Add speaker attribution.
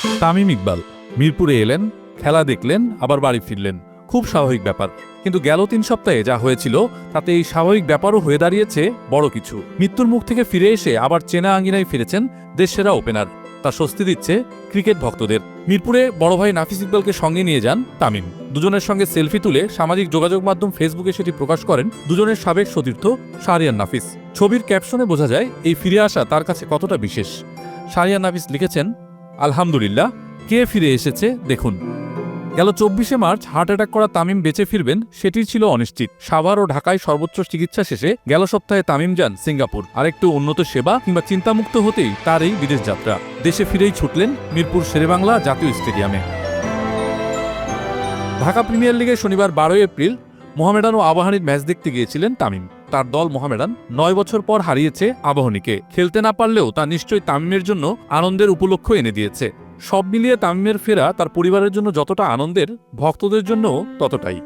Speaker 1: তামিম ইকবাল মিরপুরে এলেন, খেলা দেখলেন, আবার বাড়ি ফিরলেন। খুব স্বাভাবিক ব্যাপার। কিন্তু গেল ৩ সপ্তাহে যা হয়েছিল তাতে এই স্বাভাবিক ব্যাপারও হয়ে দাঁড়িয়েছে বড় কিছু। মৃত্যুর মুখ থেকে ফিরে এসে আবার চেনা আঙ্গিনায় ফিরেছেন দেশসেরা ওপেনার। তা স্বস্তি দিচ্ছে ক্রিকেট ভক্তদের। মিরপুরে বড় ভাই নাফিস ইকবালকে সঙ্গে নিয়ে যান তামিম। দুজনের সঙ্গে সেলফি তুলে সামাজিক যোগাযোগ মাধ্যম ফেসবুকে সেটি প্রকাশ করেন দুজনের সাবেক সতীর্থ শাহরিয়ার নাফিস। ছবির ক্যাপশনে বোঝা যায় এই ফিরে আসা তার কাছে কতটা বিশেষ। শাহরিয়ার নাফিস লিখেছেন, আলহামদুলিল্লাহ, কে ফিরে এসেছে দেখুন। গেল ২৪শে মার্চ হার্ট অ্যাটাক করা তামিম বেঁচে ফিরবেন সেটি ছিল অনিশ্চিত। সাভার ও ঢাকায় সর্বোচ্চ চিকিৎসা শেষে গেল সপ্তাহে তামিম যান সিঙ্গাপুর। আরেকটু উন্নত সেবা কিংবা চিন্তামুক্ত হতেই তার এই বিদেশ যাত্রা। দেশে ফিরেই ছুটলেন মিরপুর শেরেবাংলা জাতীয় স্টেডিয়ামে। ঢাকা প্রিমিয়ার লিগে শনিবার ১২ এপ্রিল মোহামেডান ও আবাহনীর ম্যাচ দেখতে গিয়েছিলেন তামিম। তার দল মোহামেডান ৯ বছর পর হারিয়েছে আবাহনীকে। খেলতে না পারলেও তা নিশ্চয়ই তামিমের জন্য আনন্দের উপলক্ষ এনে দিয়েছে। সব মিলিয়ে তামিমের ফেরা তার পরিবারের জন্য যতটা আনন্দের, ভক্তদের জন্যও ততটাই।